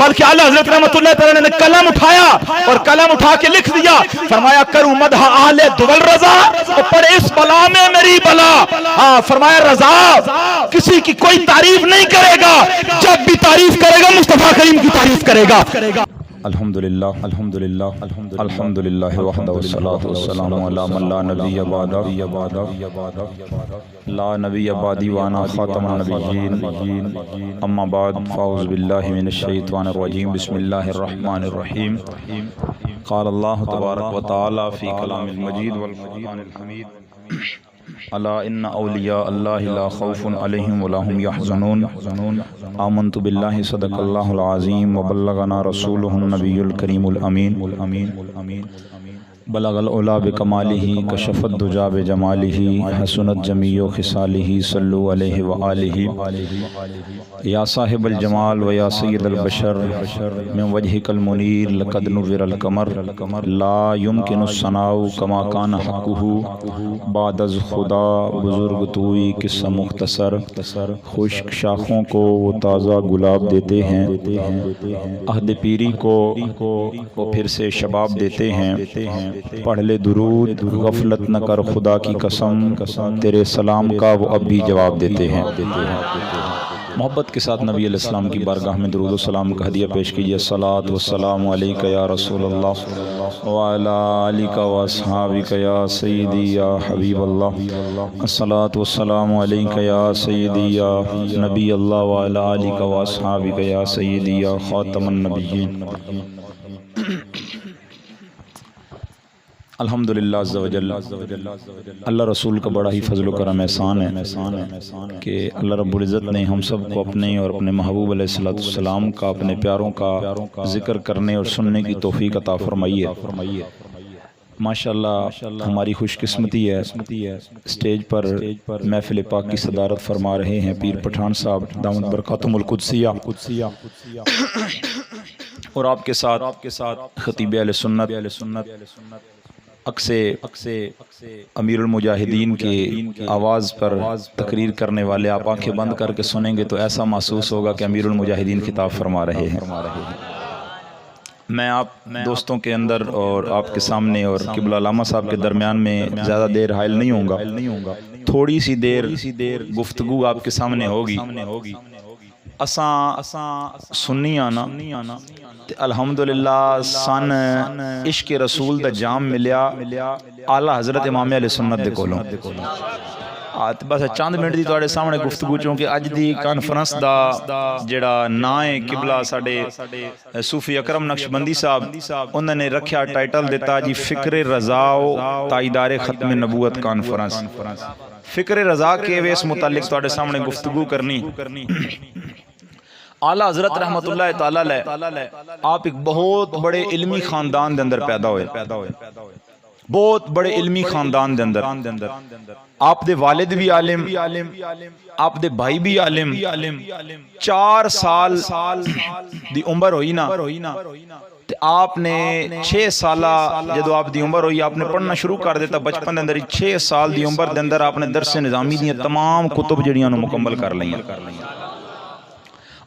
بلکہ اعلیٰ حضرت رحمت اللہ تعالیٰ نے قلم اٹھایا اور قلم اٹھا کے لکھ دیا، فرمایا کروں مدح آل دول رضا، اوپر اس بلا میں میری بلا۔ فرمایا رضا کسی کی کوئی تعریف نہیں کرے گا، جب بھی تعریف کرے گا مصطفیٰ کریم کی تعریف کرے گا۔ الحمدللہ الحمدللہ الحمدللہ وحدہ والصلاة والسلام علی من لا نبی بعدہ لا نبی بعدی وانا خاتم النبیین، اما بعد فاعوذ باللہ من الشیطان الرجیم، بسم اللہ الرحمن الرحیم۔ قال اللہ تبارک و تعالی فی کلام المجید والفرقان الحمید، الا ان اولیاء اللہ لا خوف علیہم ولا هم یحزنون، آمنت باللہ صدق اللہ العظیم وبلغنا رسولہ النبی الکریم الامین، بلغ العلا بکمالہ کشف الدجا بجمالہ حسنت جمیع خصالہ صلو علیہ وآلہ۔ یا صاحب الجمال و یا سید البشر من وجہک المنیر لقد نور القمر، لا یمکن الثناء کما کان حقہ بعد از خدا، بزرگ توئی قصہ مختصر، خشک شاخوں کو وہ تازہ گلاب دیتے ہیں، عہد پیری کو وہ پھر سے شباب دیتے ہیں، پڑھ لے درود غفلت نہ کر خدا کی قسم، تیرے سلام کا وہ اب بھی جواب دیتے ہیں۔ محبت کے ساتھ نبی علیہ السلام کی بارگاہ میں درود و سلام کا ہدیہ پیش کیجئے۔ الصلاۃ والسلام علیک یا رسول اللہ وعلی آلک واصحابک یا سیدی یا حبیب اللہ، الصلاۃ والسلام علیک یا سیدی یا نبی اللہ وعلی آلک واصحابک یا سیدی یا خاتم النبیین۔ الحمدللہ عز و جل، اللہ رسول کا بڑا ہی فضل و کرم احسان ہے کہ اللہ رب العزت نے ہم سب کو اپنے اور اپنے محبوب علیہ السلام کا، اپنے پیاروں کا ذکر کرنے اور سننے کی توفیق عطا فرمائی ہے۔ ماشاءاللہ ہماری خوش قسمتی ہے اسٹیج پر محفل پاک کی صدارت فرما رہے ہیں پیر پٹھان صاحب دامت برکاتہم القدسیہ، اور آپ کے ساتھ خطیب اہل سنت اکثے امیر المجاہدین کی آواز پر تقریر کرنے والے، آپ آنکھیں بند کر کے سنیں گے تو ایسا محسوس ہوگا کہ امیر المجاہدین خطاب فرما رہے ہیں۔ میں آپ دوستوں کے اندر اور آپ کے سامنے اور قبلہ علامہ صاحب کے درمیان میں زیادہ دیر حائل نہیں ہوں گا، تھوڑی سی دیر گفتگو آپ کے سامنے ہوگی۔ اساں سنی آنا الحمدللہ سن عشق رسول دا جام ملیا اعلیٰ حضرت امام علیہ سنت دے کولوں۔ بس چند منٹ دی تواڈے سامنے گفتگو، چونکہ اج دی کانفرنس دا جڑا نا ہے قبلہ ساڈے صوفی اکرم نقشبندی صاحب، انہوں نے رکھیا ٹائٹل دیتا جی فکر رضا و تائیدار ختم نبوت کانفرنس۔ فکر رضا کے ویس متعلق تواڈے سامنے گفتگو کرنی۔ اعلیٰ حضرت رحمت اللہ تعالیٰ علیہ آپ ایک بہت بڑے علمی خاندان دے اندر پیدا ہوئے، بہت بڑے علمی خاندان دے اندر۔ آپ دے والد بھی عالم، آپ دے بھائی بھی عالم۔ 4 سال دی عمر ہوئی نا تے آپ نے 6 سالہ جدو آپ دی عمر ہوئی آپ نے پڑھنا شروع کر دیتا بچپن دے اندر۔ 6 سال دی عمر دے اندر آپ نے درس نظامی دیاں تمام کتب جڑیاں نو مکمل کر لئیاں،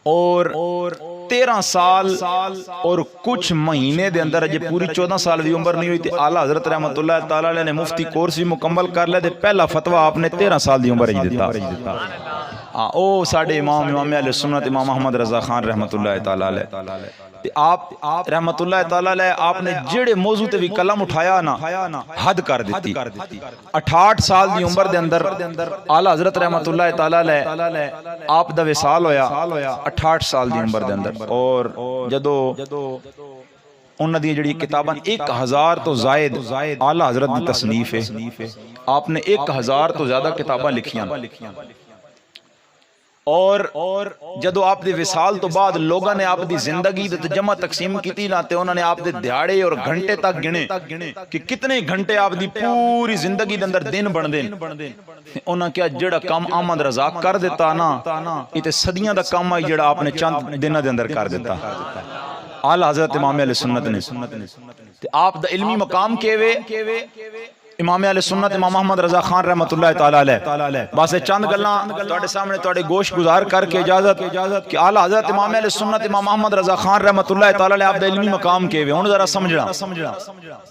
اور 13 سال اور کچھ مہینے دے اندر جب پوری 14 سال دی عمر نہیں ہوئی تھی اعلیٰ حضرت رحمت اللہ تعالیٰ علیہ نے مفتی کورس بھی مکمل کر لے، پہلا فتویٰ آپ نے 13 سال دی عمر ہی دیتا۔ او ساڑھے امام علیہ سنت امام احمد رضا خان رحمت اللہ تعالیٰ علیہ، آپ رحمت اللہ تعالیٰ علیہ آپ نے جڑے موضوع تے بھی قلم اٹھایا نا حد کر دیتی۔ 68 سال دی عمر دے اندر اعلیٰ حضرت رحمت اللہ تعالیٰ علیہ آپ دا وصال ہویا 68 سال دی عمر دے اندر، اور جدو انہاں دی جڑی کتاباں 1000 تو زائد اعلیٰ حضرت دی تصنیف ہے، آپ نے 1000 تو زیادہ کتاباں لکھیاں، اور جدو آپ دے وصال تو بعد لوگاں نے آپ دی زندگی دے جمع تقسیم کیتی نہ تے انہوں نے آپ دے دیہاڑے اور گھنٹے تک گنے کہ کتنے گھنٹے آپ دی پوری زندگی دے اندر دن بن دین۔ انہاں کیا جڑا کام احمد رضا کر دیتا نا یہ صدیاں دا کام آئی جڑا آپ نے چند دنوں دے اندر کر دیتا اعلیٰ حضرت امام علیہ سنت نے۔ آپ دا علمی مقام کیوے امام اہل سنت امام محمد رضا خان رحمۃ اللہ تعالی علیہ بس چند گلاں تواڈے سامنے تواڈے گوش گزار کر کے اجازت کہ اعلی حضرت امام اہل سنت امام محمد رضا خان رحمۃ اللہ تعالی علیہ آپ دے علمی مقام کے ہن ذرا سمجھنا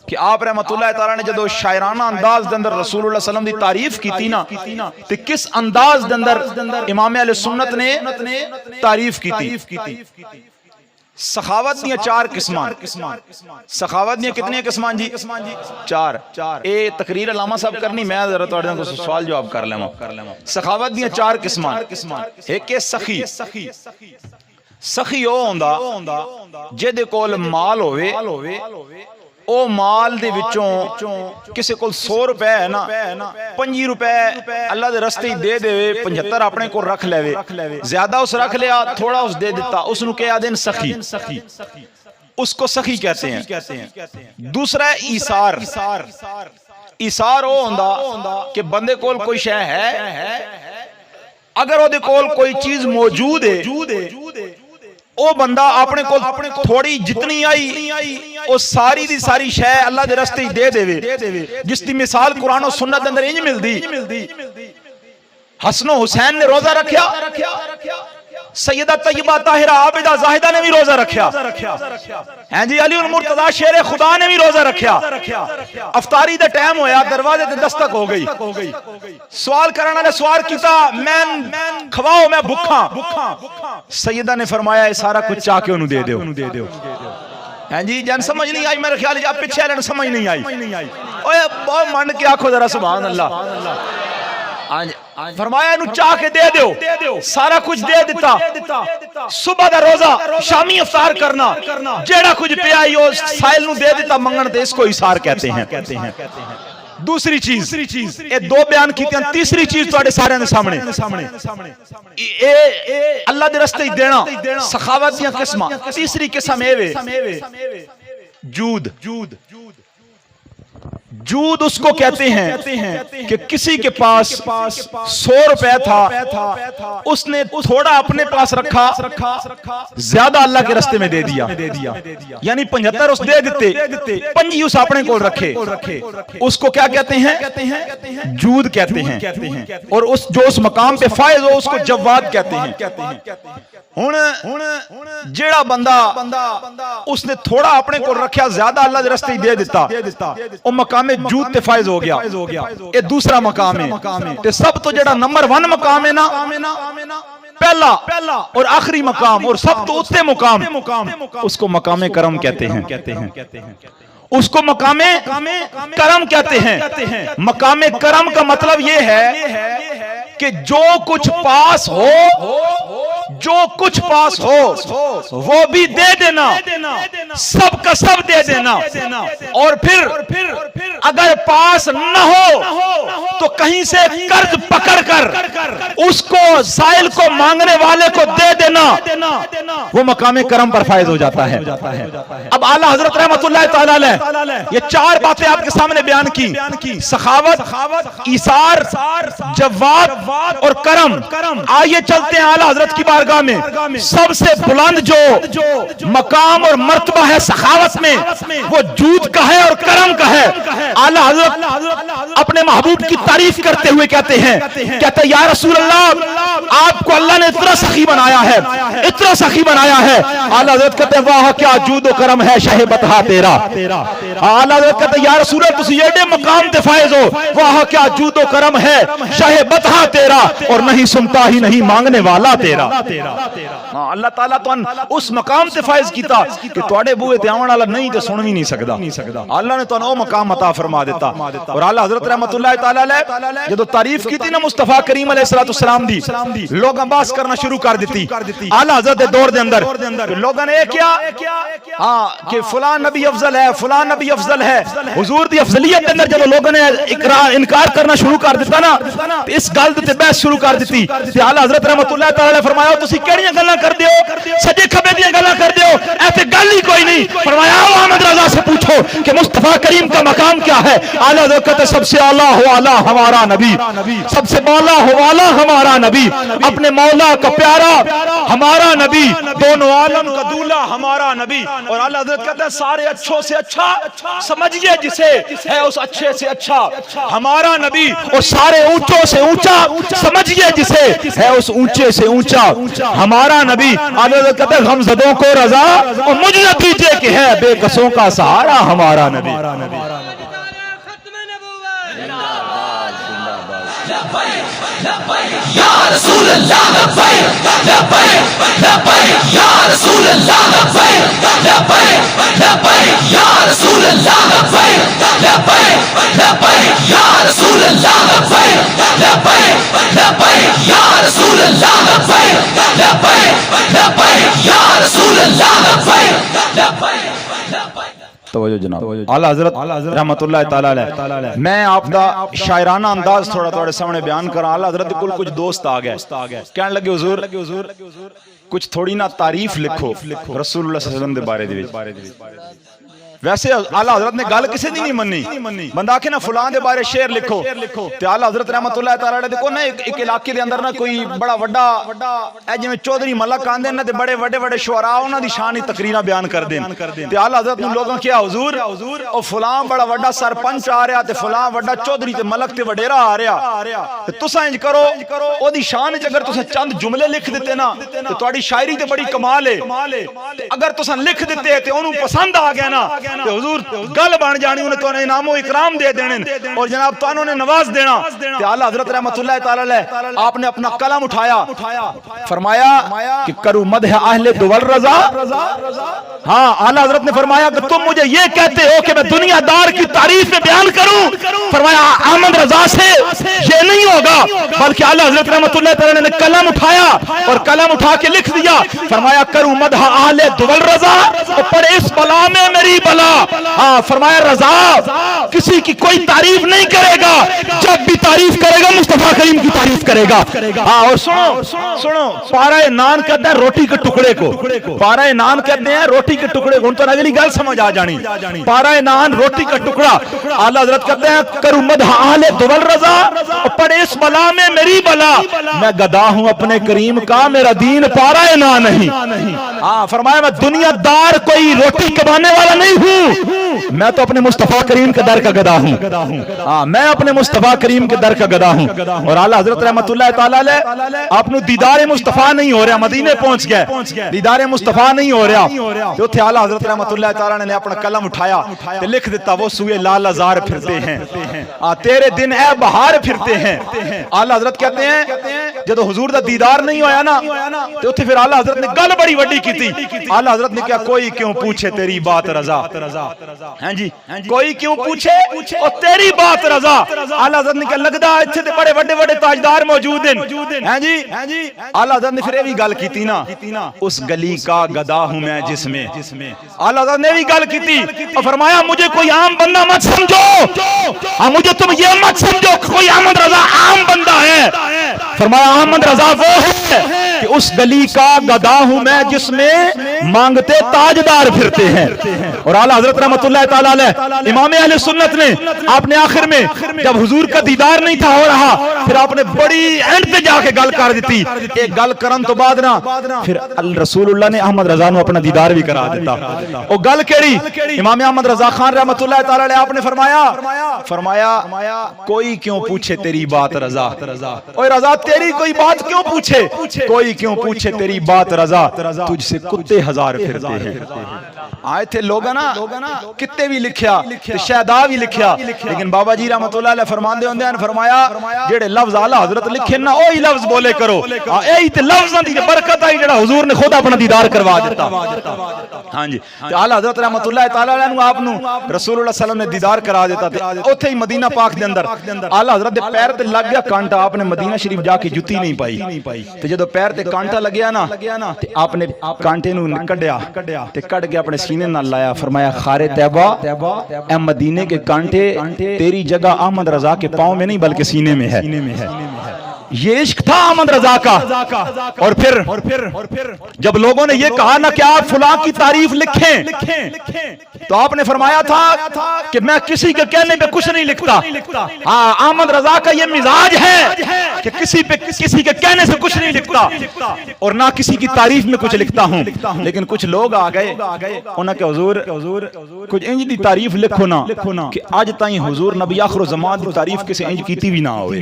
کہ آپ رحمۃ اللہ تعالی نے جدو شاعرانہ انداز دے اندر رسول اللہ صلی اللہ علیہ وسلم دی تعریف کیتی نا تے کس انداز دے اندر امام اہل سنت نے تعریف کیتی سخاوت دیاں چار قسمان سخاوت دیاں کتنی قسمان جی چار اے تقریر علامہ صاحب کرنی میں ذرا تواڈے نال کوئی سوال جواب کر لیواں سخاوت دیاں چار قسمان ایک ہے سخی سخی او ہوندا جے کول مال ہوے او مال دے وچوں کسے کول 100 روپے ہے نا 25 روپے اللہ دے رستے دے دے 75 اپنے کو رکھ لے زیادہ اس رکھ لیا تھوڑا اس دے دیتا اس نو کہا دین سخی اس کو سخی کہتے ہیں دوسرا ہے ایثار ایثار او ہوندا کہ بندے کول کوئی شے ہے اگر او دے کول کوئی چیز موجود ہے او بندہ اپنے کو تھوڑی جتنی آئی او ساری دی ساری شے اللہ دے رستے دے دے جس دی مثال قرآن و سنت اندر انج ملدی حسن و حسین نے روزہ رکھیا سیدہ طیبہ طاہرہ عابدہ زاہدہ نے بھی روزہ رکھیا ہیں جی علی المرتضی شیر خدا نے بھی روزہ رکھیا افطاری دا ٹائم ہویا دروازے تے دستک ہو گئی سوال کرنا نے سوال کیتا میں کھواؤ میں بھکھاں سیدہ نے فرمایا یہ سارا کچھ چاہ کے انہوں دے دیو ہیں جی جن سمجھ نہیں آئی میرے خیال آپ پیچھے لین سمجھ نہیں آئی اوہ بہت من کے آنکھو ذرا سبحان اللہ فرمایا انہوں چاہ کے دے دیو سارا کچھ دے دیتا صبح دا روزہ شامی افطار کرنا جیڑا کچھ پہ آئی ہو سائل نو دے دیتا منگن دے اس کو ایثار کہتے ہیں دوسری چیز یہ دو بیان کیتے ہیں تیسری چیز تو آڑے سارے نے سامنے اللہ دے رستے دینا سخاوت دیاں قسمہ تیسری قسم جود جود اس کو کہتے ہیں کہ کسی کے پاس 100 روپے تھا اس نے تھوڑا اپنے پاس رکھا زیادہ اللہ کے رستے میں دے دیا یعنی 75 اس دے دیتے 5 اس اپنے کو رکھے اس کو کیا کہتے ہیں جود کہتے ہیں اور جو اس مقام پہ فائز ہو اس کو جواد کہتے ہیں ہن جیڑا بندہ اس نے تھوڑا اپنے کو رکھیا زیادہ اللہ دے رستے دے دیتا او مقام جود تے فائز ہو گیا یہ دوسرا مقام ہے تے سب تو جیڑا نمبر 1 مقام ہے نا پہلا اور آخری مقام اور سب تو اتے مقام اس کو مقام کرم کہتے ہیں اس کو مقام کرم کہتے ہیں مقام کرم کا مطلب یہ ہے کہ جو کچھ پاس ہو وہ بھی دے دینا سب کا سب دے دینا اور پھر اگر پاس نہ ہو تو کہیں سے قرض پکڑ کر اس کو سائل کو مانگنے والے کو دے دینا وہ مقام کرم پر فائز ہو جاتا ہے اب اعلیٰ حضرت رحمت اللہ تعالی علیہ یہ 4 باتیں آپ کے سامنے بیان کی سخاوت ایثار جواد اور کرم آئیے چلتے ہیں اعلیٰ حضرت کی بارگاہ میں سب سے بلند جو مقام اور مرتبہ ہے سخاوت میں وہ جود کا ہے اور کرم کا ہے اعلیٰ حضرت اپنے محبوب کی تعریف کرتے ہوئے کہتے ہیں یا رسول اللہ آپ کو اللہ نے اتنا سخی بنایا ہے اعلیٰ حضرت کہتے ہیں واہ کیا جود و کرم ہے شہ بتہا تیرا اعلیٰ حضرت کہتے ہیں یا رسول اللہ تسی ایڈے مقام تے فائز ہو واہ کیا جود و کرم ہے شہ بتہا تیرا اور نہیں سنتا ہی نہیں مانگنے والا تیرا اللہ تعالیٰ تو اس مقام تے فائز کیتا کہ توڑے بوئے تے آون والا نہیں تے سن بھی نہیں سکدا اللہ نے تو وہ مقام عطا فرما دیتا اور اعلیٰ حضرت رحمت اللہ تعالی علیہ جدو تعریف کی تھی نا مصطفیٰ کریم علیہ السلام دی لوگاں باس کرنا شروع کر دیتی اعلیٰ حضرت دور دے اندر لوگاں نے کیا ہاں کہ فلان نبی افضل ہے فلان نبی افضل ہے حضور دی افضلیت دے اندر جب لوگوں نے انکار کرنا شروع کر دیتا نا اس گل تے بحث شروع کر دیتی تے اعلیٰ حضرت رحمت اللہ تعالی علیہ فرمایا تسی کیڑیاں گلاں کر دیو سجے کھبے دیاں گلاں کر دیو ایسے گل ہی کوئی نہیں فرمایا احمد رضا سے پوچھو پوچھو کہ مصطفیٰ کریم کا مقام کیا ہے، اعلیٰ حضرت کہتے سب سے اعلیٰ ہو اعلیٰ ہمارا نبی، سب سے بالا ہو اعلیٰ ہمارا نبی، اپنے مولا کا پیارا ہمارا نبی، دونوں عالم کا دولہ ہمارا نبی۔ اور اعلیٰ حضرت کہتے ہیں سارے اچھوں سے اچھا سمجھیے جسے، ہے اس اچھے سے اچھا ہمارا نبی، اور سارے اونچوں سے اونچا سمجھیے جسے، ہے اس اونچے سے اونچا ہمارا نبی۔ اعلیٰ حضرت کہتے ہیں غمزدوں کو رضا اور مجھ نتیجے کہ ہے بے کسوں کا سہارا ہمارا نبی۔ یا رسول اللہ لبیک لبیک لبیک یا رسول اللہ لبیک لبیک لبیک یا رسول اللہ لبیک لبیک لبیک یا رسول اللہ لبیک لبیک لبیک یا رسول اللہ لبیک لبیک لبیک یا رسول اللہ لبیک لبیک لبیک۔ توجہ جناب، اعلیٰ حضرت رحمت اللہ تعالی علیہ، میں آپ دا شاعرانہ انداز تھوڑا تھوڑے سامنے بیان کر رہا۔ اعلیٰ حضرت کل کچھ دوست آ گئے، کہنے لگے حضور کچھ تھوڑی نا تعریف لکھو رسول اللہ صلی اللہ علیہ وسلم دے بارے دے۔ ویسے اعلیٰ حضرت نے گل کسی دی نہیں مننی، بندہ کہ نا فلاں دے بارے شعر لکھو، تے اعلیٰ حضرت رحمت اللہ تعالی علیہ دیکھو نا ایک علاقے دے اندر نا کوئی بڑا وڈا اے جویں چودھری ملک آندے نا تے بڑے وڈے وڈے شعراء انہاں دی شان تقریراں بیان کر دین، تے اعلیٰ حضرت نوں لوگاں کیا حضور او فلاں بڑا وڈا سرپنچ آ رہا تے فلاں وڈا چودھری تے ملک تے وڈیرا آ رہا، تے تساں انج کرو او دی شان وچ اگر تساں چند جملے لکھ دتے نا تے تہاڈی شاعری تے بڑی کمال ہے، تے اگر تساں لکھ دتے تے اونوں پسند آ گیا نا تے حضور گل بن جانی، انہیں تو انعام و اکرام دے دینے اور جناب تو انہوں نے نواز دینا۔ تے اعلیٰ حضرت رحمت اللہ تعالی علیہ آپ نے اپنا قلم اٹھایا، فرمایا کہ کرو مدح اہل دول رضا۔ ہاں اعلیٰ حضرت نے فرمایا کہ تم مجھے یہ کہتے ہو کہ میں دنیا دار کی تعریف میں بیان کروں، فرمایا احمد رضا سے یہ نہیں ہوگا، بلکہ اعلیٰ حضرت رحمت اللہ تعالی نے قلم اٹھایا اور قلم اٹھا کے لکھ دیا، فرمایا کرو مدح اہل دول رضا اور اس بلا میں میری بلا۔ ہاں فرمایا رضا کسی کی کوئی تعریف نہیں کرے گا، جب بھی تعریف کرے گا مصطفیٰ کریم کی تعریف کرے گا۔ ہاں اور سنو پارہ نان کہتے ہیں روٹی کے ٹکڑے کو، پارہ نان کہتے ہیں روٹی کے ٹکڑے کو، ان تو اگلی گل سمجھ آ جانی، پارہ نان روٹی کا ٹکڑا۔ اعلیٰ حضرت کہتے ہیں کرو مدح اہل دول رضا اور اس بلا میں میری بلا، میں گدا ہوں اپنے کریم کا میرا دین پارہ نان نہیں۔ ہاں فرمایا میں دنیا دار کوئی روٹی کمانے والا نہیں ہوں، میں تو اپنے مصطفیٰ کریم کے در کا گدا ہوں۔ ہاں میں اپنے مصطفیٰ کریم کے در کا گدا ہوں۔ اور اعلیٰ حضرت رحمت اللہ تعالی علیہ آپ نے دیدار مصطفیٰ نہیں ہو رہا، مدینے پہنچ گئے، دیدار مصطفیٰ نہیں ہو رہا، تو تھے اعلیٰ حضرت رحمت اللہ تعالی نے اپنا قلم اٹھایا تے لکھ دیتا وہ سوئے لال ازار پھرتے ہیں، تیرے دن اے بہار پھرتے ہیں۔ اعلیٰ حضرت کہتے ہیں جب حضور دا دیدار نہیں ہویا نا تو اتھے پھر اعلیٰ حضرت نے گل بڑی وڈی کی تھی۔ اعلیٰ حضرت نے کیا کوئی کیوں پوچھے تیری بات رضا، ہاں جی کوئی کیوں پوچھے اور تیری بات رضا۔ اعلیٰ حضرت نے کیا لگدا اتھے تے بڑے وڈے وڈے تاجدار موجود ہیں، ہاں جی اعلیٰ حضرت نے پھر یہ بھی گل کی تھی نا اس گلی کا گدا ہوں میں جس میں، اعلیٰ حضرت نے بھی گل کی تھی اور فرمایا مجھے کوئی عام بندہ مت سمجھو، مجھے تم یہ مت سمجھو کہ کوئی احمد رضا عام بندہ ہے، فرمایا احمد رضا وہ ہے کہ اس گلی کا گدا ہوں میں جس میں مانگتے تاجدار پھرتے ہیں۔ اور اعلیٰ حضرت رحمت اللہ تعالی علیہ امام اہل سنت نے آپ نے آخر میں جب حضور کا دیدار نہیں تھا ہو رہا پھر آپ نے بڑی اینڈ پہ جا کے گل کر دیتی، ایک گل کرن تو بعد نا پھر رسول اللہ نے احمد رضا نو اپنا دیدار بھی کرا دیتا۔ او گل کیڑی امام احمد رضا خان رحمت اللہ تعالی علیہ آپ نے فرمایا کوئی کیوں پوچھے تیری بات رضا، اوے رضا تیری کوئی بات کیوں پوچھے، کوئی کیوں پوچھے تیری بات رضا، تجھ سے کتے ہزار پھرتے ہیں۔ آئے تھے لوگ نا کتے بھی لکھیا شہدا بھی لکھیا، لیکن بابا جی رحمت اللہ علیہ فرماندے ہوندے ہیں فرمایا جڑے لفظ اعلیٰ حضرت لکھے نا وہی لفظ بولے کرو، یہی تے لفظاں دی برکت آئی جڑا حضور نے خود اپنا دیدار کروا دیتا۔ ہاں جی اعلیٰ حضرت رحمت اللہ تعالی علیہ نو آپ نو رسول اللہ صلی اللہ علیہ وسلم نے دیدار کرا دیتا تے اوتھے ہی مدینہ پاک دے اندر اعلیٰ حضرت دے پیر تے لگ گیا کانٹا، آپ نے مدینہ شریف جا کے جُتی نہیں پائی تے جدوں پیر تے کانٹا لگیا نا تے آپ نے کانٹے نو کڈیا تے کڈ کے اپنے سینے نال لایا، فرمایا خارے طیبہ اے مدینے کے کانٹے تیری جگہ احمد رضا کے پاؤں میں نہیں بلکہ سینے میں ہے۔ یہ عشق تھا احمد رضا کا. اور پھر جب لوگوں نے یہ کہا نا کہ آپ فلاں کی تعریف لکھیں تو آپ نے فرمایا تھا کہ میں کسی کے کہنے پہ کچھ نہیں لکھتا. ہاں احمد رضا کا یہ مزاج ہے کہ کسی کے کہنے سے کچھ نہیں لکھتا اور نہ کسی کی تعریف میں کچھ لکھتا ہوں. لیکن کچھ لوگ آ گئے انہاں کہ حضور کچھ انج دی تعریف لکھو نا کہ آج تائیں حضور نبی آخر الزمان دی تعریف کسی انج کیتی بھی نہ ہوئے.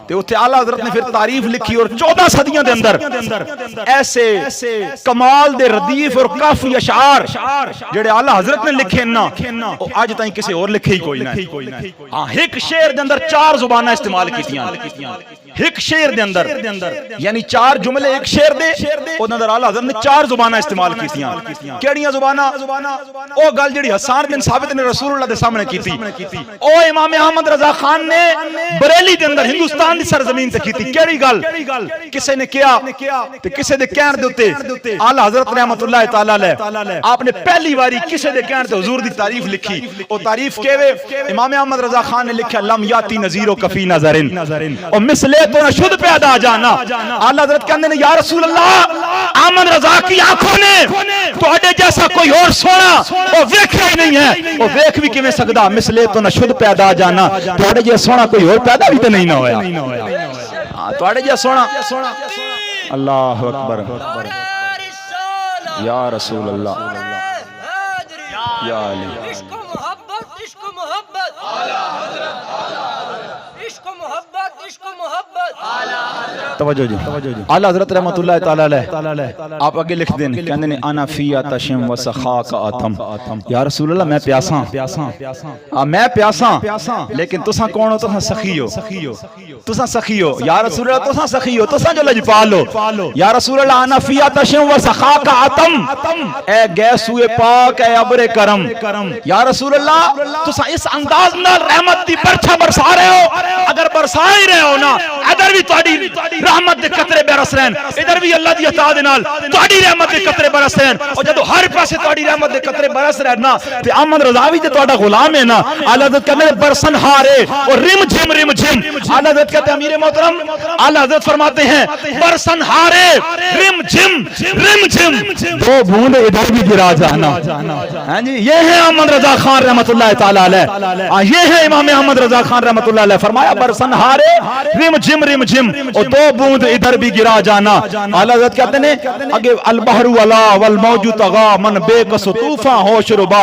تے اوتھے اعلیٰ حضرت نے پھر تعریف لکھی اور 14 صدیاں دے اندر ایسے کمال دے ردیف اور کافی اشعار جڑے اعلیٰ حضرت نے لکھے نا آج تائیں کسی اور لکھے ہی کوئی نہ. ہاں ایک شعر دے اندر 4 زباناں استعمال کیتیاں. ایک شعر دے اندر یعنی 4 جملے ایک شعر دے اودے اندر اعلیٰ حضرت نے 4 زباناں استعمال کیتیاں. کیڑیاں زباناں؟ او گل جڑی حسان بن ثابت نے رسول اللہ دے سامنے کیتی او امام احمد رضا خان نے بریلی دے اندر ہندوستان دی سرزمین تے کیتی. کیڑی گل؟ کسے نے کیا تے کسے دے کہن دے اوتے اعلیٰ حضرت رحمت اللہ تعالی علیہ آپ نے پہلی واری کسے دے کہن تے حضور دی تعریف لکھی. او تعریف کیوے؟ امام احمد رضا خان نے لکھا لم یاتی نذیر و کفی نظرن او مثلے تو نہ شد پیدا جانا. اعلیٰ حضرت کہندے نے یا رسول اللہ احمد رضا کی آنکھوں نے تواڈے جیسا کوئی اور سونا او ویکھیا ہی نہیں ہے. او ویکھ بھی کیویں سکدا؟ مثلے تو نہ شد پیدا جانا تواڈے جیسا سونا کوئی اور پیدا بھی تے نہیں نہ ہویا. ہاں تواڈے جیسا سونا. اللہ اکبر یا رسول اللہ یا علی. عشق و محبت عشق و محبت عشق و محبت عشق و محبت. توجہ جی اعلیٰ حضرت رحمت اللہ تعالی علیہ آپ آگے لکھ دیں کہندے نے انا فی آتشم و سخاک آتم. یا رسول اللہ میں پیاساں لیکن تساں کون ہو؟ تساں سخی ہو. یا رسول اللہ تساں سخی ہو تساں جو لجپال ہو. یا رسول اللہ انا فی آتشم و سخاک آتم اے گیسوئے پاک اے ابر کرم. یا رسول اللہ تساں اس انداز نال رحمت دی برچھا برسا رہے ہو. اگر برسا ہی رہے ہو نا ادھر بھی تواڈی رحمت دے قطرے برس رہن ادھر بھی اللہ دی عطا دے نال تواڈی رحمت دے قطرے برس رہن. اور جدوں ہر پاسے تواڈی رحمت دے قطرے برس رہن نا تے احمد رضا وی تے تواڈا غلام ہے نا. اعلیٰ حضرت کہندے برسن ہارے اور رم جھم اعلیٰ حضرت کہتے ہیں امیر محترم اعلیٰ حضرت فرماتے ہیں برسن ہارے رم جھم وہ بوند ادھر بھی گرا جانا. ہاں جی یہ ہے احمد رضا خان رحمت اللہ تعالی علیہ. یہ ہے امام احمد رضا خان رحمت اللہ علیہ. فرمایا برسن ہارے رم جھم اور 2 بوند ادھر بھی گرا جانا. اعلیٰ حضرت کہتے ہیں اگے البحر ولا والموج طغا من بے کس طوفان ہوش ربا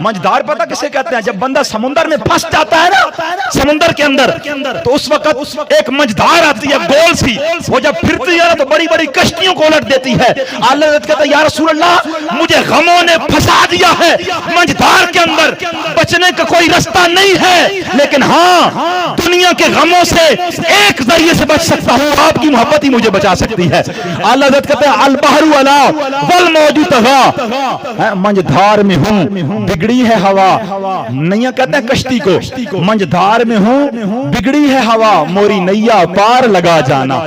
منجدار پتہ کسے کہتے ہیں؟ جب بندہ سمندر میں پھنس جاتا ہے نا سمندر کے اندر تو اس وقت ایک منجدار آتی ہے گول سی وہ جب پھرتی ہے تو بڑی بڑی کشتیوں کو الٹ دیتی ہے. اعلیٰ حضرت کہتے ہیں یا رسول اللہ مجھے غموں نے پھنسا دیا ہے منجدار کے اندر بچنے کا کوئی رستہ نہیں ہے لیکن ہاں دنیا کے غموں سے ایک ذریعے سے بچ سکتا ہوں آپ کی محبت ہی مجھے بچا سکتی ہے. اعلیٰ حضرت کہتے ہیں البحر ولا والموج طغا منجدار میں ہوں بگڑی ہے ہوا. نیا کہتے ہیں کشتی کو منجدار میں ہوں بگڑی ہے ہوا موری نیا پار لگا جانا.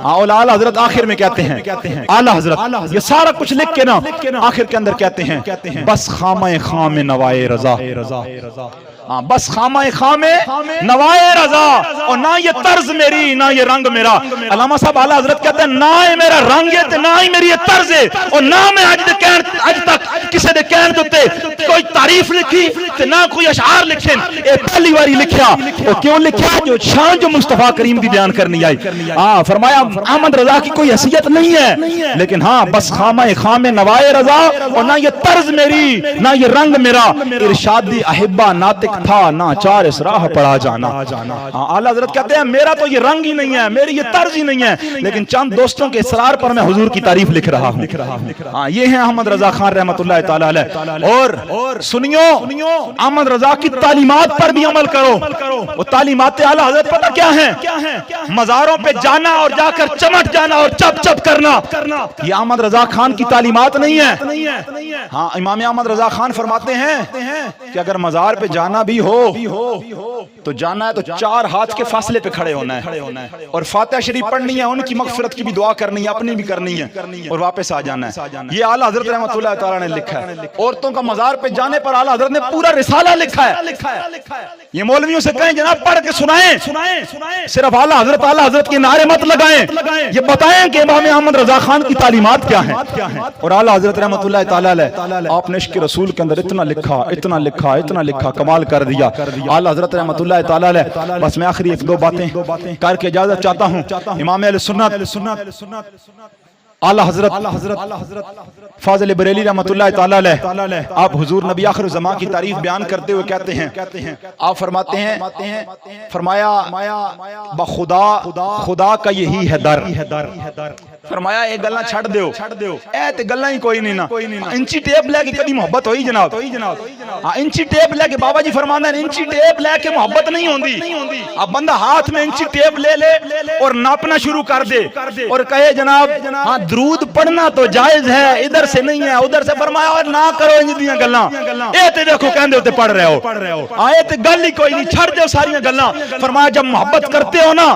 اعلیٰ حضرت آخر میں کہتے ہیں اعلیٰ حضرت یہ سارا کچھ لکھ کے نا آخر کے اندر کہتے ہیں بس خامہ خام نوائے رضا. بس خامہ خام نوائے رضا اور نہ یہ طرز میری نہ یہ رنگ میرا. علامہ صاحب اعلیٰ حضرت کہتے ہیں نہ ہی میرا رنگ ہے تے نہ ہی میری یہ طرز ہے اور نہ میں اج تک کسی دے کہن دے کوئی تعریف لکھی تے نہ کوئی اشعار لکھے. اے پہلی واری لکھیا اور کیوں لکھیا جو شان جو مصطفیٰ کریم دی بیان کرنی آئی. فرمایا احمد رضا کی کوئی حیثیت نہیں ہے لیکن ہاں بس خامہ خام نوائے رضا اور نہ یہ طرز میری نہ یہ رنگ میرا. ارشادی احبہ ناطق تھا نہ 4 اس راہ پڑا جانا. اعلیٰ حضرت کہتے ہیں میرا تو یہ رنگ ہی نہیں ہے میری یہ طرز ہی نہیں ہے لیکن چند دوستوں کے اصرار پر میں حضور کی تعریف لکھ رہا ہوں. یہ ہیں احمد رضا خان رحمت اللہ تعالی علیہ. اور سنیو احمد رضا کی تعلیمات پر بھی عمل کرو. وہ تعلیمات اعلیٰ حضرت پتہ کیا ہیں؟ مزاروں پہ جانا اور جا کر چمٹ جانا اور چپ چپ کرنا یہ احمد رضا خان کی تعلیمات نہیں ہے. ہاں امام احمد رضا خان فرماتے ہیں کہ اگر مزار پہ جانا بھی ہو تو جانا ہے تو 4 ہاتھ کے فاصلے پہ کھڑے ہونا ہے اور فاتحہ شریف پڑھنی ہے، ان کی مغفرت کی بھی دعا کرنی ہے، اپنی بھی کرنی ہے اور واپس آ جانا ہے۔ یہ اعلیٰ حضرت رحمۃ اللہ تعالیٰ نے لکھا ہے۔ عورتوں کا مزار پہ جانے پر اعلیٰ حضرت نے پورا رسالہ لکھا ہے۔ یہ مولویوں سے کہیں جناب پڑھ کے سنائیں، صرف اعلیٰ حضرت کے نعرے مت لگائیں، یہ بتائیں کہ امام احمد رضا خان کی تعلیمات کیا ہیں۔ اور اعلیٰ حضرت رحمۃ اللہ تعالیٰ علیہ آپ نے عشق رسول کے اندر اتنا لکھا کمال کر دیا۔ اعلیٰ حضرت رحمۃ اللہ تعالیٰ علیہ، بس میں آخری 1-2 باتیں کر کے اجازت چاہتا ہوں۔ امام اہل سنت اعلیٰ حضرت فاضل بریلی رحمۃ اللہ تعالیٰ علیہ، آپ حضور نبی آخر الزمان کی تعریف بیان کرتے ہوئے کہتے ہیں، آپ فرماتے ہیں، فرمایا خدا کا یہی ہے در، فرمایا ایک گلہ چھڑ دیو، اے تے گلہ ہی کوئی نہیں نا، انچی ٹیپ لے کے کبھی محبت ہوئی جناب؟ انچی ٹیپ لے کے بابا جی فرمانا ہے انچی ٹیپ لے کے محبت نہیں ہوندی۔ اب بندہ ہاتھ میں انچی ٹیپ لے اور ناپنا شروع کر دے اور کہے جناب ہاں درود پڑھنا تو جائز ہے، ادھر سے نہیں ہے ادھر سے، فرمایا اور نہ کرو انج دیاں گلاں، اے تے دیکھو کہندے ہوتے پڑھ رہے ہو، اے تے گل ہی کوئی نہیں، چھڑ دیو ساریاں گلاں۔ فرمایا جب محبت کرتے ہو نا،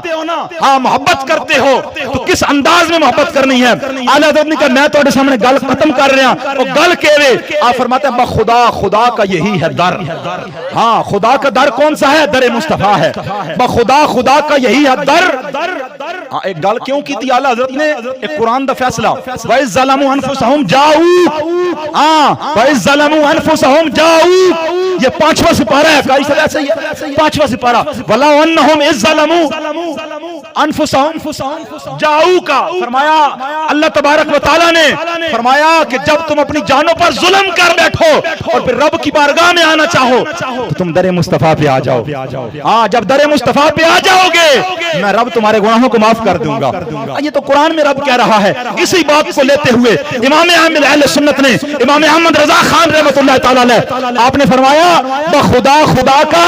ہاں محبت کرتے ہو تو کس انداز میں محبت کرنی ہے؟ اعلیٰ حضرت نے کہا میں تہاڈے سامنے گل ختم کر رہا ہوں، او گل کیویں؟ آپ فرماتے ہیں خدا کا یہی ہے در۔ ہاں خدا کا در کون سا ہے؟ در مصطفیٰ ہے۔ خدا کا یہی ہے در۔ ہاں ایک گل کیوں کی تھی اعلیٰ حضرت نے؟ ایک قرآن دا فیصلہ، وَإِذْ ظَلَمُوا أَنفُسَهُمْ جَاءُوكَ، وَإِذْ ظَلَمُوا أَنفُسَهُمْ جَاءُوكَ، یہ 5واں سپارہ ہے، کئی سب ایسے ہی ہے، 5واں سپارہ، وَلَوْ أَنَّهُمْ إِذْ ظَلَمُوا أَنفُسَهُمْ جَاءُوكَ، فرمایا اللہ تبارک و تعالیٰ نے فرمایا کہ جب تم اپنی جانوں پر ظلم کر بیٹھو اور پھر رب کی بارگاہ میں آنا چاہو تو تم در مصطفیٰ پہ آ جاؤ۔ ہاں جب در مصطفیٰ پہ آ جاؤ گے میں رب تمہارے گناہوں کو معاف کر دوں گا۔ یہ تو قرآن میں رب کہہ رہا ہے۔ اسی بات کو لیتے ہوئے امام احمد اہل سنت نے، امام احمد رضا خان رحمۃ اللہ تعالیٰ علیہ، آپ نے فرمایا خدا کا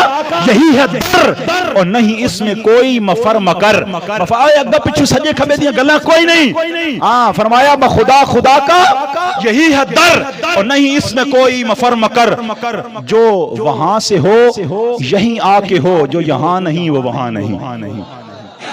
یہی ہے در اور نہیں اس میں کوئی مفر مکر، اگا پچھو سجے کھبے دیاں گلاں کوئی نہیں۔ ہاں فرمایا خدا کا یہی ہے در اور نہیں اس میں کوئی مفر مکر، جو وہاں سے ہو یہیں آ کے ہو، جو یہاں نہیں وہ وہاں نہیں۔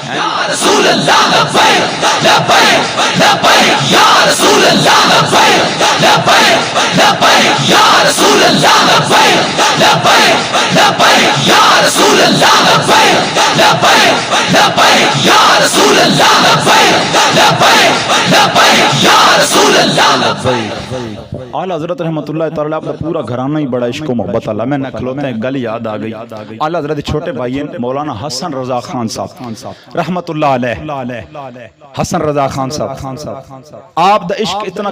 یا رسول اللہ لبیک لبیک لبیک یا رسول اللہ لبیک لبیک لبیک یا رسول اللہ لبیک لبیک لبیک یا رسول اللہ لبیک لبیک لبیک یا رسول اللہ لبیک لبیک لبیک یا رسول اللہ لبیک۔ اعلیٰ حضرت رحمۃ اللہ تعالیٰ آپ کا پورا گھرانہ ہی بڑا عشق و محبت اللہ میں نکلوتے ہیں گل یاد آ گئی۔ اعلیٰ حضرت چھوٹے بھائی مولانا حسن رضا خان صاحب رحمۃ اللہ علیہ، حسن رضا خان صاحب آپ دا عشق اتنا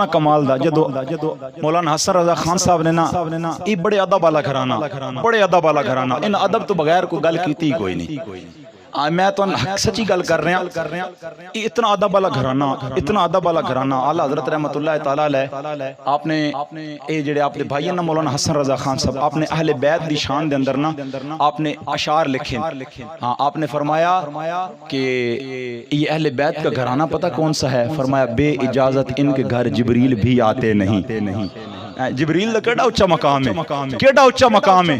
کمال دا جدو مولانا حسن رضا خان صاحب نے نا یہ بڑے ادب والا گھرانہ، ان ادب تو بغیر کوئی گل کیتی کوئی نہیں۔ میں تو سچی گل کر رہا ہوں، اتنا ادب والا گھرانہ اعلیٰ حضرت رحمۃ اللہ تعالیٰ علیہ، آپ نے اے جڑے آپ دے بھائی نا مولانا حسن رضا خان صاحب، آپ نے اہل بیت دی شان دے اندر نا آپ نے اشعار لکھے۔ ہاں آپ نے فرمایا کہ یہ اہل بیت کا گھرانہ پتہ کون سا ہے؟ فرمایا بے اجازت ان کے گھر جبریل بھی آتے نہیں۔ جبریل دا کیڑا اچھا مقام ہے،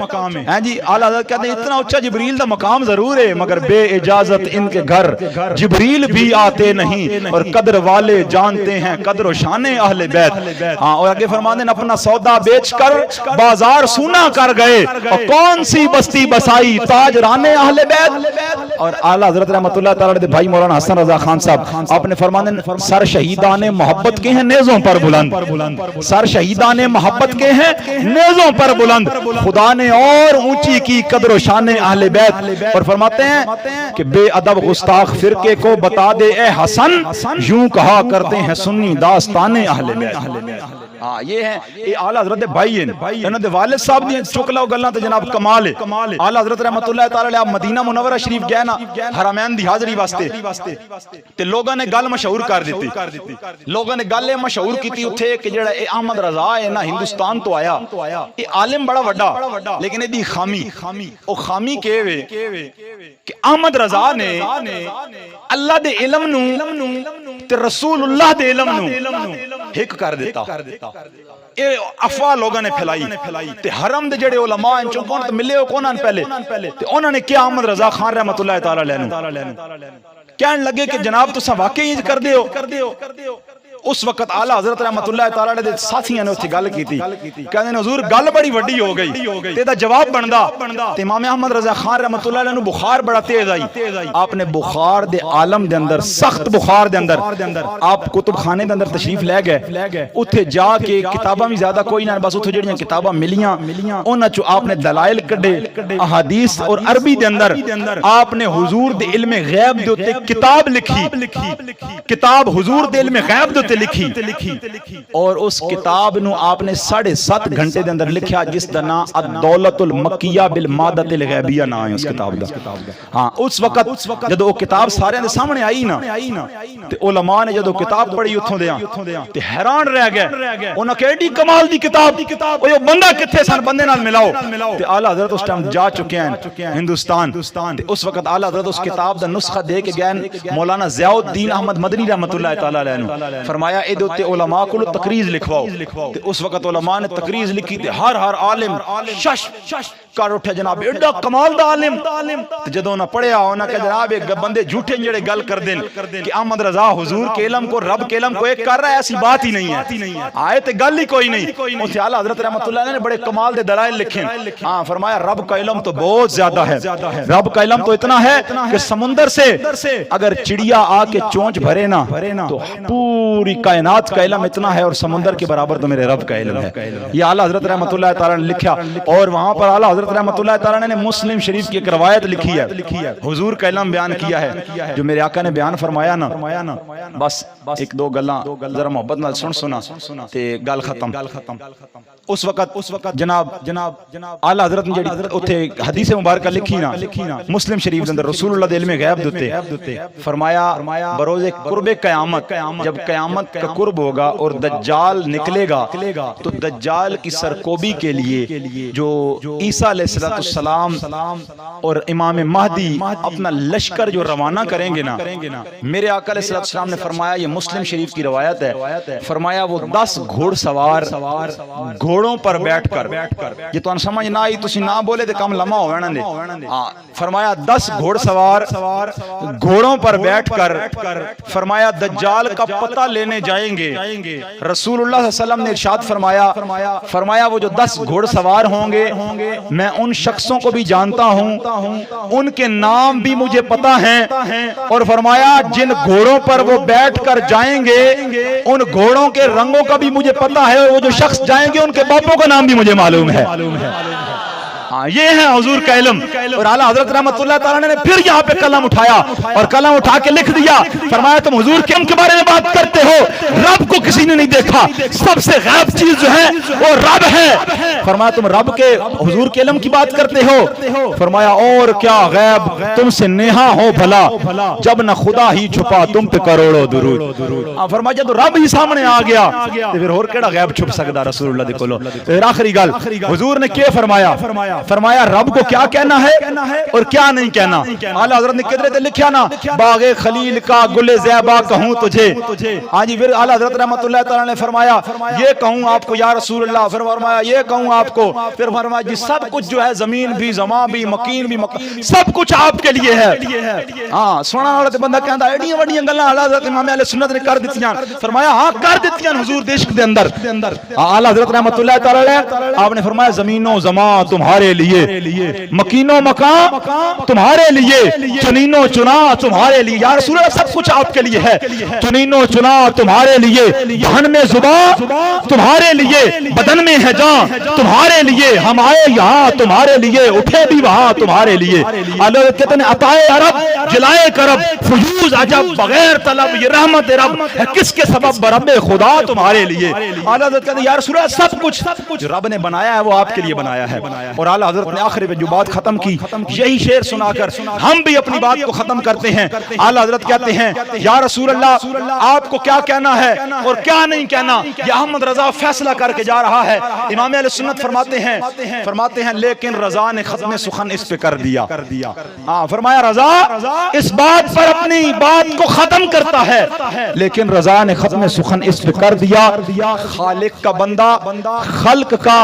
ہاں جی اعلیٰ حضرت کہتے ہیں اتنا اچھا جبریل دا مقام ضرور ہے مگر بے اجازت ان کے گھر جبریل بھی آتے نہیں، اور قدر والے جانتے ہیں قدر و شان اہل بیت۔ ہاں اور آگے فرماتے ہیں اپنا سودا بیچ کر بازار سونا کر گئے، اور کون سی بستی بسائی تاج رانے اہل بیت۔ اور اعلیٰ حضرت رحمۃ اللہ تعالیٰ دے بھائی مولانا حسن رضا خان صاحب آپ نے فرماتے سر شہیدان محبت کے ہیں نیزوں پر بلند، سر شہیدان محبت کے ہیں نیزوں پر بلند، خدا نے اور اونچی کی قدر و شان اہل بیت۔ اور فرماتے ہیں کہ بے ادب گستاخ فرقے کو بتا دے اے حسن، یوں کہا کرتے ہیں سنی داستان اہل بیت۔ ہاں یہ ہیں یہ اعلیٰ حضرت بھائی ہیں، انہوں نے والد صاحب دی چکلا گلاں تے جناب کمال ہے۔ اعلیٰ حضرت رحمۃ اللہ تعالی علیہ مدینہ منورہ شریف گئے نا حرمین دی حاضری واسطے تے لوگاں نے گل مشہور کر دیتی، لوگاں نے گل مشہور کیتی اتھے کہ جڑا اے احمد رضا ہے نا ہندوستان تو آیا، اے عالم بڑا وڈا لیکن اے دی خامی او خامی کیویں کہ احمد رضا نے اللہ دے علم نو تے رسول اللہ دے علم نو ہک کر دیتا اے افواہ لوگوں نے پھیلائی تے حرم دے جڑے علماء ان چوں کون تے ملے ہو کوناں پہلے تے انہوں نے کیا احمد رضا خان رحمۃ اللہ تعالی علیہ کہنے لگے کہ جناب تساں واقعی انج کر دیو اس وقت اعلی حضرت رحمت اللہ تعالی علیہ دے ساتھیاں نے اوتھے گل کیتی کہندے نے حضور گل بڑی وڈی ہو گئی تے دا جواب بندا تے امام احمد رضا خان رحمت اللہ علیہ نو بخار بڑا تیز آئی آپ نے بخار دے عالم دے اندر سخت بخار دے اندر آپ کتب خانے دے اندر تشریف لے گئے اوتھے جا کے کتاباں بھی زیادہ کوئی نہ بس اوتھے جڑیاں کتاباں ملیاں انہاں چوں آپ نے دلائل کڈے احادیث اور عربی دے اندر آپ نے حضور دے علم غیب دے اوتے کتاب لکھی کتاب حضور دے علم غیب دے لکھی اور اس کتاب نو آپ نے 7.5 گھنٹے دے اندر لکھیا جس دا نام الدولت المکیہ بالمادۃ الغیبیہ نام ہے اس کتاب دا ہاں اس وقت جدو وہ کتاب سارے دے سامنے آئی نا تے علماء نے جدو کتاب پڑھی اتھوں دیاں تے حیران رہ گئے انہاں کہ ایڈی کمال دی کتاب او یہ بندہ کتھے سن بندے نال ملاؤ تے اعلی حضرت اس ٹائم جا چکے ہیں ہندوستان تے اس وقت اعلی حضرت اس کتاب دا نسخہ دے کے گئے مولانا ضیاء الدین احمد مدنی رحمۃ اللہ تعالی علیہ نے فرمایا اے دوتے علماء کو تقریز لکھواؤ تے اس وقت علماء نے تقریز لکھی تے ہر عالم شش کر اٹھے جناب ایڈا کمال دا عالم تے جدوں نہ پڑھیا انہاں کہ جناب ایک بندے جھوٹے جڑے گل کر دین کہ احمد رضا حضور کے علم کو رب کے علم کو ایک کر رہا ہے ایسی بات ہی نہیں ہے آئے تے گل ہی کوئی نہیں اس اعلی حضرت رحمت اللہ نے بڑے کمال دے دلائل لکھے ہاں فرمایا رب کا علم تو بہت زیادہ ہے رب کا علم تو اتنا ہے کہ سمندر سے اگر چڑیا آ کے چونچ بھرے نا تو پوری کائنات کا علم اتنا ہے اور سمندر کے برابر تو میرے رب کا علم ہے یہ اعلی حضرت رحمت اللہ تعالی نے لکھا اور وہاں پر اعلی حضرت رحمت اللہ تعالی نے مسلم شریف کی ایک روایت لکھی ہے حضور کا علم بیان کیا ہے جو میرے آقا نے بیان فرمایا نا بس ایک دو گلاں ذرا محبت نال سنا تے گل ختم اس وقت جناب اعلی حضرت نے جڑی اوتھے حدیث مبارکہ لکھی نا مسلم شریف دے اندر رسول اللہ دے علم غیب دے فرمایا بروز قرب قیامت جب قیامت کا قرب ہوگا اور دجال نکلے گا تو دجال کی سرکوبی کے لیے جو عیسیٰ علیہ السلام اور امام مہدی اپنا لشکر جو روانہ کریں گے نا میرے آقا علیہ السلام نے فرمایا یہ مسلم شریف کی روایت ہے فرمایا وہ 10 گھوڑ سوار گھوڑوں پر بیٹھ کر یہ تو ان سمجھ نہ آئی تسی نہ بولے تے کم لمحہ ہو وینا دے فرمایا 10 گھوڑ سوار گھوڑوں پر بیٹھ کر فرمایا دجال کا پتہ لینے جائیں گے رسول اللہ صلی اللہ علیہ وسلم نے ارشاد فرمایا وہ جو 10 گھوڑ سوار ہوں گے میں ان شخصوں کو بھی جانتا ہوں ان کے نام بھی مجھے پتہ ہیں اور فرمایا جن گھوڑوں پر وہ بیٹھ کر جائیں گے ان گھوڑوں کے رنگوں کا بھی مجھے پتہ ہے اور وہ جو شخص جائیں گے ان کے باپوں کا نام بھی مجھے معلوم ہے یہ ہے حضور کا علم اور اعلی حضرت رحمت اللہ تعالی نے پھر یہاں پہ قلم اٹھایا اور قلم اٹھا کے لکھ دیا فرمایا تم حضور کے علم کے بارے میں بات کرتے ہو رب کو کسی نے نہیں دیکھا سب سے غیب چیز جو ہے وہ رب ہے فرمایا تم رب کے حضور کے علم کی بات کرتے ہو فرمایا اور کیا غیب تم سے نہا ہو بھلا جب نہ خدا ہی چھپا تم پہ کروڑوں درود فرمایا جب رب ہی سامنے آ گیا تو پھر اور کیڑا غیب چھپ سکدا رسول اللہ دے کولوں پھر آخری گل حضور نے کیا فرمایا رب کو کیا کہنا ہے اور کیا نہیں کہنا اعلی حضرت نے کدھر تے لکھیا نا باغ خلیل کا گل زیبا کہوں تجھے ہاں جی پھر اعلی حضرت رحمت اللہ تعالی نے فرمایا یہ کہوں آپ کو یا رسول اللہ پھر فرمایا یہ کہوں آپ کو پھر فرمایا جی سب کچھ جو ہے زمین بھی زمان بھی مکین بھی سب کچھ آپ کے لیے ہے ہاں سنن والا تے بندہ کہندا ایڈیاں وڈیاں گلاں اعلی حضرت امام اہل سنت نے کر دتیاں فرمایا ہاں کر دتیاں حضور دے عشق دے اندر اعلی حضرت رحمت اللہ تعالی آپ نے فرمایا زمین و زمان تمہارے لیے مکین و مکان تمہارے لیے چنین و چنا تمہارے لیے یا رسول اللہ سب کچھ آپ کے لیے ہے چنین و چنا تمہارے لیے دہن میں زبان تمہارے لیے بدن میں ہے جان تمہارے لیے ہم آئے یہاں تمہارے لیے اٹھے بھی وہاں تمہارے لیے اللہ کہتے ہیں عطائے عرب جلائے کرب فیوز عجب بغیر طلب یہ رحمت رب ہے کس کے سبب برب خدا تمہارے لیے اللہ کہتے ہیں یا رسول اللہ سب کچھ جو رب نے بنایا ہے وہ آپ کے لیے بنایا ہے اور اعلی حضرت نے آخر میں جو بات ختم کی یہی شعر سنا کر ہم بھی اپنی بات کو ختم کرتے ہیں. اعلی حضرت کہتے ہیں یا رسول اللہ آپ کو کیا کہنا ہے اور کیا نہیں کہنا یہ احمد رضا فیصلہ کر کے جا رہا ہے. امام اہل سنت فرماتے ہیں لیکن رضا نے ختم سخن اس پہ کر دیا. ہاں فرمایا رضا اس بات پر اپنی بات کو ختم کرتا ہے لیکن رضا نے ختم سخن اس پہ کر دیا. خالق کا بندہ خلق کا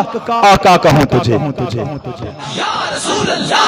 آقا کہوں تجھے. یا رسول اللہ